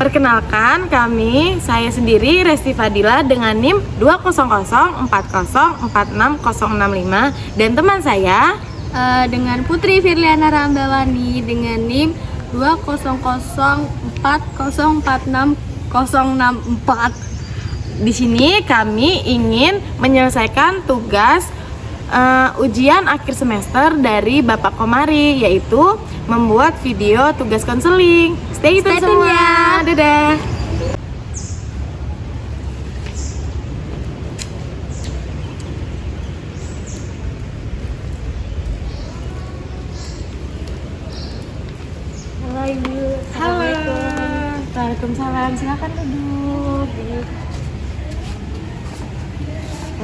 Perkenalkan, saya sendiri Resti Fadila dengan NIM 200404605 dan teman saya dengan Putri Firliana Rambawani dengan NIM 20040460664. Di sini kami ingin menyelesaikan tugas ujian akhir semester dari Bapak Komari, yaitu membuat video tugas konseling. Stay tune semua. Ya. Dadah. Halo Ibu. Halo. Waalaikumsalam. Silakan duduk.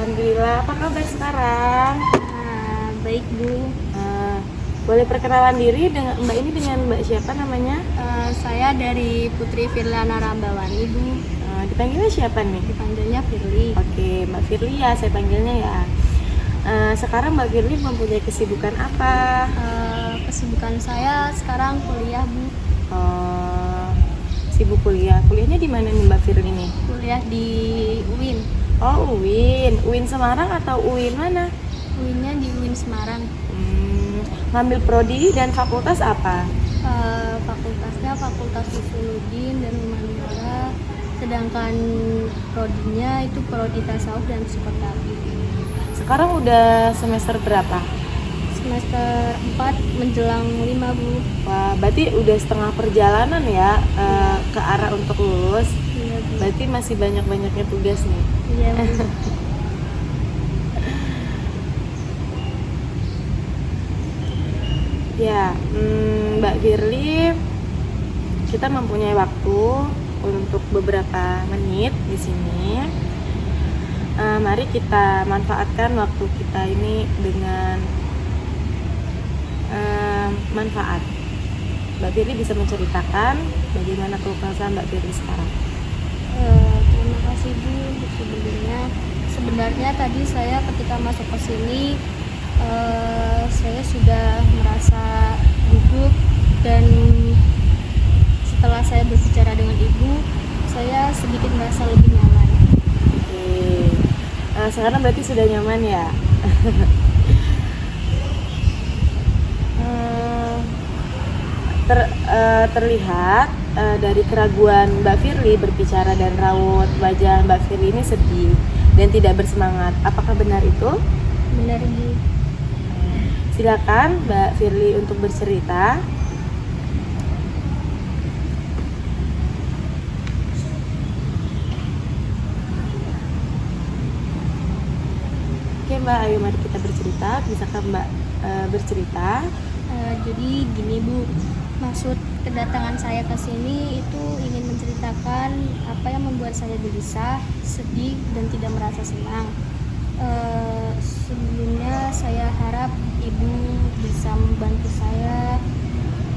Alhamdulillah. Apa kabar sekarang? Baik Bu. Boleh perkenalan diri dengan Mbak ini dengan Mbak siapa namanya? Saya dari Putri Firliana Rambawani Bu. Dipanggilnya siapa nih? Dipanggilnya Firly. Oke, Mbak Firly ya, saya panggilnya ya. Sekarang Mbak Firly mempunyai kesibukan apa? Kesibukan saya sekarang kuliah Bu. Sibuk kuliah. Kuliahnya di mana nih Mbak Firly nih? Kuliah di UIN. Oh, UIN. UIN Semarang atau UIN mana? UIN-nya di UIN Semarang. Ngambil prodi dan fakultas apa? Fakultasnya Fakultas Sosiologi dan Humaniora, sedangkan prodinya itu prodi tasawuf dan psikoterapi. Sekarang udah semester berapa? Semester 4 menjelang 5 Bu. Wah, berarti udah setengah perjalanan ya ke arah untuk lulus. Iya Bu. Berarti masih banyak-banyaknya tugas nih. Iya Bu. Ya, Mbak Firly, kita mempunyai waktu untuk beberapa menit di sini. Mari kita manfaatkan waktu kita ini dengan manfaat. Mbak Firly bisa menceritakan bagaimana keluh kesah Mbak Firly sekarang. Terima kasih Bu untuk sebelumnya. Sebenarnya tadi saya ketika masuk ke sini saya sudah merasa gugup, dan setelah saya berbicara dengan Ibu, saya sedikit merasa lebih nyaman. Oke. Sekarang berarti sudah nyaman ya? Terlihat dari keraguan Mbak Firly berbicara dan raut wajah Mbak Firly ini sedih dan tidak bersemangat. Apakah benar itu? Benar Bu. Silakan Mbak Firly untuk bercerita. Oke Mbak, ayo mari kita bercerita. Bisakah Mbak bercerita? Jadi gini Bu, maksud kedatangan saya ke sini itu ingin menceritakan apa yang membuat saya gelisah, sedih, dan tidak merasa senang. Sebelumnya saya harap Ibu bisa membantu saya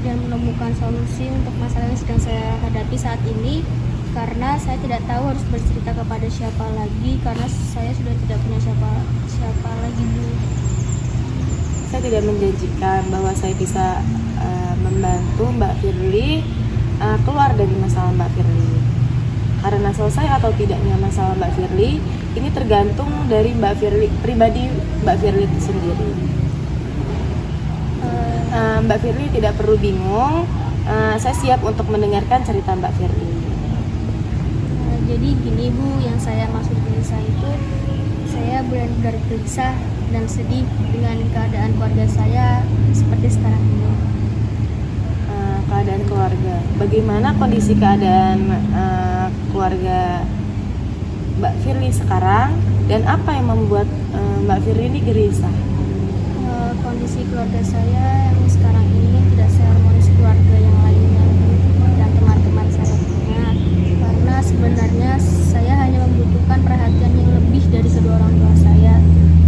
dan menemukan solusi untuk masalah yang sedang saya hadapi saat ini, karena saya tidak tahu harus bercerita kepada siapa lagi, karena saya sudah tidak punya siapa lagi Bu. Saya tidak menjanjikan bahwa saya bisa membantu Mbak Firly keluar dari masalah Mbak Firly. Karena selesai atau tidaknya masalah Mbak Firly ini tergantung dari Mbak Firly pribadi, Mbak Firly sendiri. Mbak Firly tidak perlu bingung. Saya siap untuk mendengarkan cerita Mbak Firly. Jadi gini Bu, yang saya maksud gelisah itu, saya benar-benar gelisah dan sedih dengan keadaan keluarga saya seperti sekarang ini. Keadaan keluarga. Bagaimana kondisi keadaan keluarga Mbak Firly sekarang, dan apa yang membuat Mbak Firly ini gelisah? Kondisi keluarga saya yang sekarang ini tidak seharmonis keluarga yang lainnya dan teman-teman saya punya, karena sebenarnya saya hanya membutuhkan perhatian yang lebih dari kedua orang tua saya,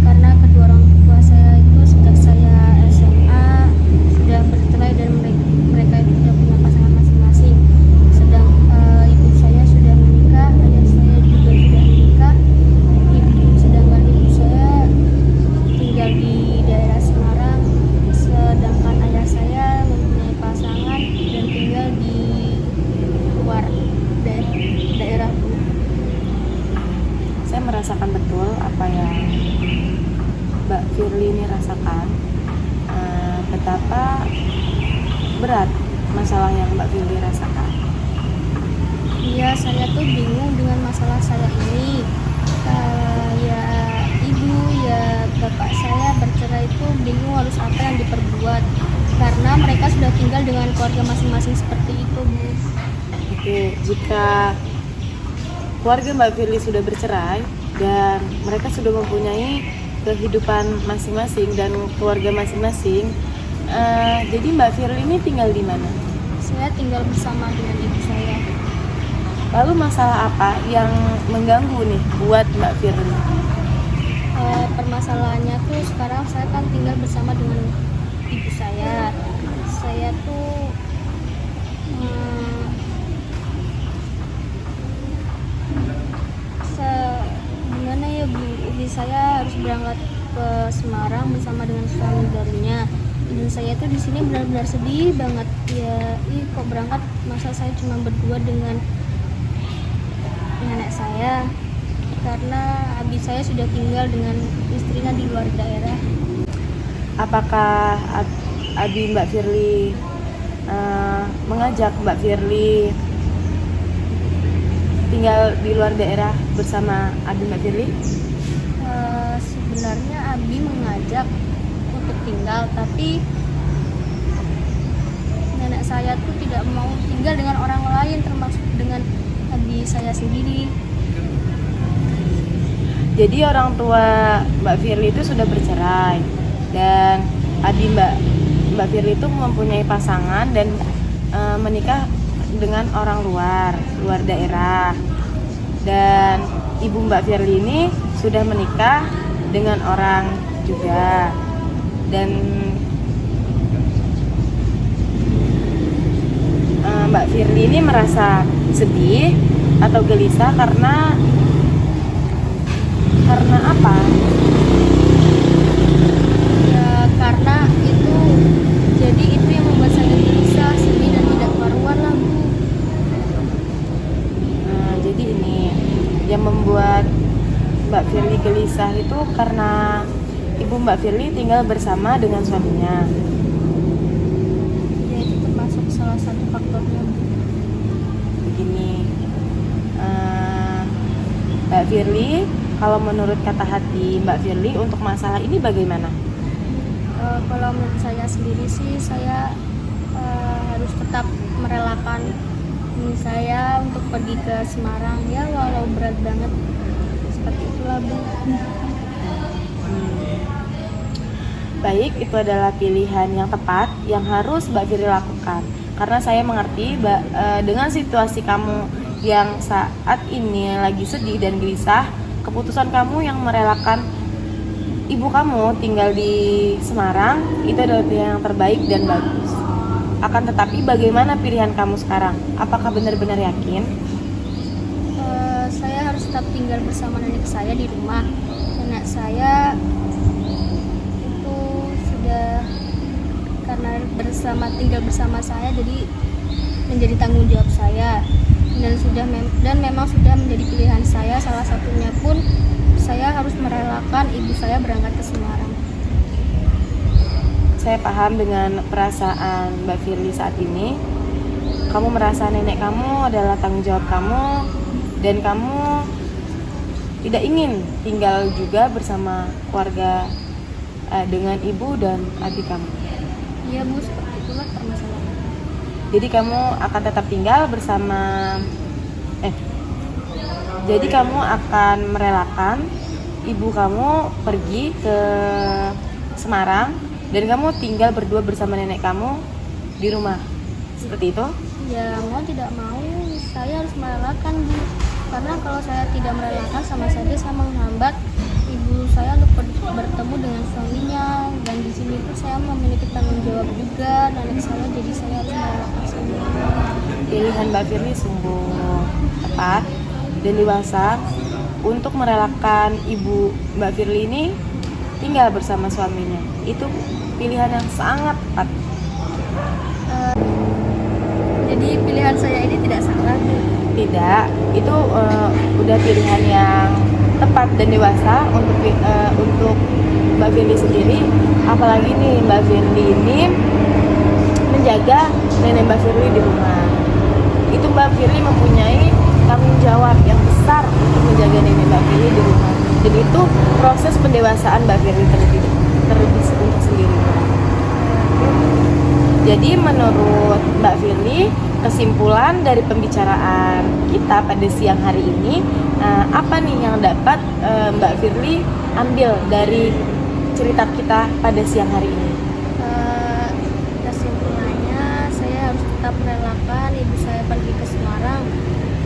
karena kedua orang tua saya itu sejak saya SMA sudah bercerai dan mereka itu sudah punya pasangan masing-masing, sedang ibu saya sudah menikah, ayah saya juga sudah menikah, sedangkan ibu saya tinggal di daerah Semarang, sedangkan berat masalah yang Mbak Firly rasakan? Iya, saya tuh bingung dengan masalah saya ini. Ya ibu, ya bapak saya bercerai itu bingung harus apa yang diperbuat. Karena mereka sudah tinggal dengan keluarga masing-masing seperti itu, Bu. Oke, jika keluarga Mbak Firly sudah bercerai dan mereka sudah mempunyai kehidupan masing-masing dan keluarga masing-masing, jadi Mbak Firly ini tinggal di mana? Saya tinggal bersama dengan ibu saya. Lalu masalah apa yang mengganggu nih buat Mbak Firly? Permasalahannya tuh sekarang saya kan tinggal bersama dengan ibu saya. Saya tuh gimana ya Bu, ibu saya harus berangkat ke Semarang bersama dengan suami barunya. Dan saya tuh di sini benar-benar sedih banget ya. Kok berangkat masa saya cuma berdua dengan nenek saya, karena abi saya sudah tinggal dengan istrinya di luar daerah. Apakah abi Mbak Firly mengajak Mbak Firly tinggal di luar daerah bersama abi Mbak Firly? Sebenarnya abi mengajak untuk tinggal, tapi nenek saya tuh tidak mau tinggal dengan orang lain, termasuk dengan abi saya sendiri. Jadi orang tua Mbak Firly itu sudah bercerai dan abi Mbak Firly itu mempunyai pasangan dan menikah dengan orang luar daerah. Dan ibu Mbak Firly ini sudah menikah dengan orang juga. Dan Mbak Firly ini merasa sedih atau gelisah karena apa? Ya karena itu, jadi itu yang membuat saya gelisah, sedih dan tidak karuan lah Bu. Jadi ini yang membuat Mbak Firly gelisah itu karena ibu Mbak Firly tinggal bersama dengan suaminya. Ya itu termasuk salah satu faktornya Bu. Begini, Mbak Firly, kalau menurut kata hati Mbak Firly untuk masalah ini bagaimana? Kalau menurut saya sendiri sih, saya harus tetap merelakan ini saya untuk pergi ke Semarang, ya walau berat banget, seperti itulah Bu. Baik, itu adalah pilihan yang tepat yang harus Mbak Firly lakukan. Karena saya mengerti dengan situasi kamu yang saat ini lagi sedih dan gelisah, keputusan kamu yang merelakan ibu kamu tinggal di Semarang itu adalah pilihan yang terbaik dan bagus. Akan tetapi bagaimana pilihan kamu sekarang? Apakah benar-benar yakin? Saya harus tetap tinggal bersama nenek saya di rumah. Nenek saya itu sudah, karena tinggal bersama saya, jadi menjadi tanggung jawab saya, dan memang sudah menjadi pilihan saya. Salah satunya pun saya harus merelakan ibu saya berangkat ke Semarang. Saya paham dengan perasaan Mbak Firly saat ini. Kamu merasa nenek kamu adalah tanggung jawab kamu dan kamu tidak ingin tinggal juga bersama keluarga dengan ibu dan adik kamu. Iya Bu, seperti itulah permasalahannya. Jadi kamu akan tetap tinggal bersama jadi kamu akan merelakan ibu kamu pergi ke Semarang dan kamu tinggal berdua bersama nenek kamu di rumah. Seperti itu? Ya mau tidak mau saya harus merelakan Bu, karena kalau saya tidak merelakan sama saja saya menghambat ibu saya untuk bertemu dengan suaminya, dan di sini tuh saya memiliki tanggung jawab juga nenek saya, jadi saya harus merelakan semuanya. Pilihan Mbak Firly sungguh tepat dan dewasa untuk merelakan ibu Mbak Firly ini tinggal bersama suaminya. Itu pilihan yang sangat tepat. Jadi pilihan saya ini tidak salah Bu? Tidak, itu udah pilihan yang tepat dan dewasa untuk Mbak Firly sendiri. Apalagi nih Mbak Firly ini menjaga nenek Mbak Firly di rumah. Itu Mbak Firly mempunyai tanggung jawab yang besar untuk menjaga nenek Mbak Firly di rumah. Jadi itu proses pendewasaan Mbak Firly terlebih untuk sendirinya. Jadi menurut Mbak Firly, kesimpulan dari pembicaraan kita pada siang hari ini, apa nih yang dapat Mbak Firly ambil dari cerita kita pada siang hari ini? Kesimpulannya, saya harus tetap merelakan ibu saya pergi ke Semarang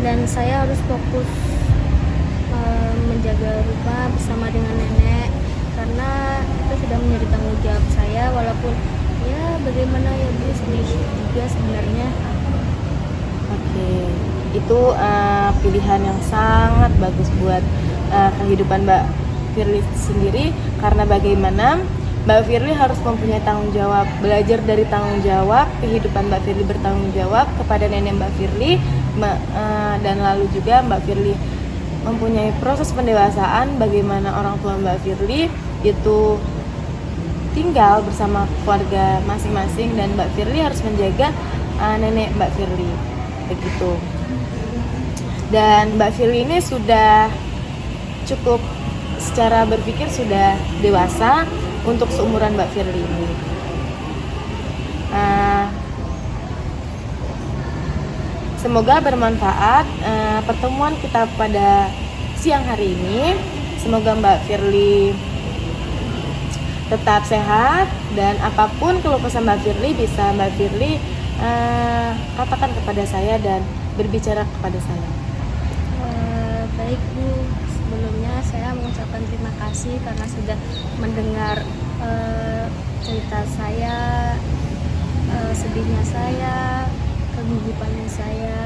dan saya harus fokus menjaga rumah bersama dengan nenek, karena itu sudah menjadi tanggung jawab saya, walaupun ya bagaimana ya Bu, sedih juga sebenarnya. Oke, itu pilihan yang sangat bagus buat kehidupan Mbak Firly sendiri, karena bagaimana Mbak Firly harus mempunyai tanggung jawab, belajar dari tanggung jawab, kehidupan Mbak Firly bertanggung jawab kepada nenek Mbak Firly, dan lalu juga Mbak Firly mempunyai proses pendewasaan bagaimana orang tua Mbak Firly itu tinggal bersama keluarga masing-masing, dan Mbak Firly harus menjaga nenek Mbak Firly, begitu. Dan Mbak Firly ini sudah cukup secara berpikir sudah dewasa untuk seumuran Mbak Firly ini. Semoga bermanfaat pertemuan kita pada siang hari ini. Semoga Mbak Firly tetap sehat, dan apapun keluh kesah Mbak Firly bisa Mbak Firly katakan kepada saya dan berbicara kepada saya. Baik Bu, sebelumnya saya mengucapkan terima kasih karena sudah mendengar cerita saya, sedihnya saya, kegugupannya saya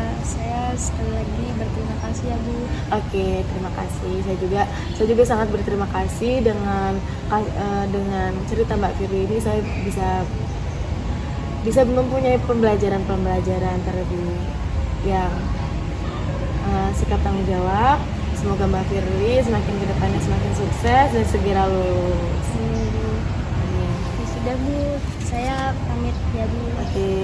sekali lagi berterima kasih ya Bu. Oke, terima kasih. Saya juga sangat berterima kasih dengan cerita Mbak Firly ini. Saya bisa mempunyai pembelajaran terlebih yang sikap tanggung jawab. Semoga Mbak Firly semakin kedepannya semakin sukses dan segera lulus. Amin. Ya sudah Bu, saya pamit ya Bu. Oke,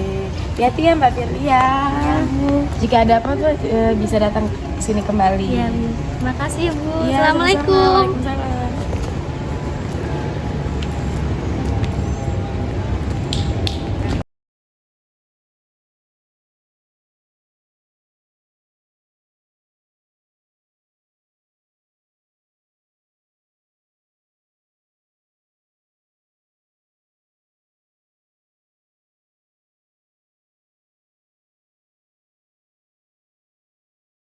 hati-hati ya Mbak Firly ya. Ya Bu. Jika ada apa tuh bisa datang ke sini kembali. Ya Bu. Terima kasih Bu. Iya, Assalamualaikum. sama-sama. Waalaikumsalam.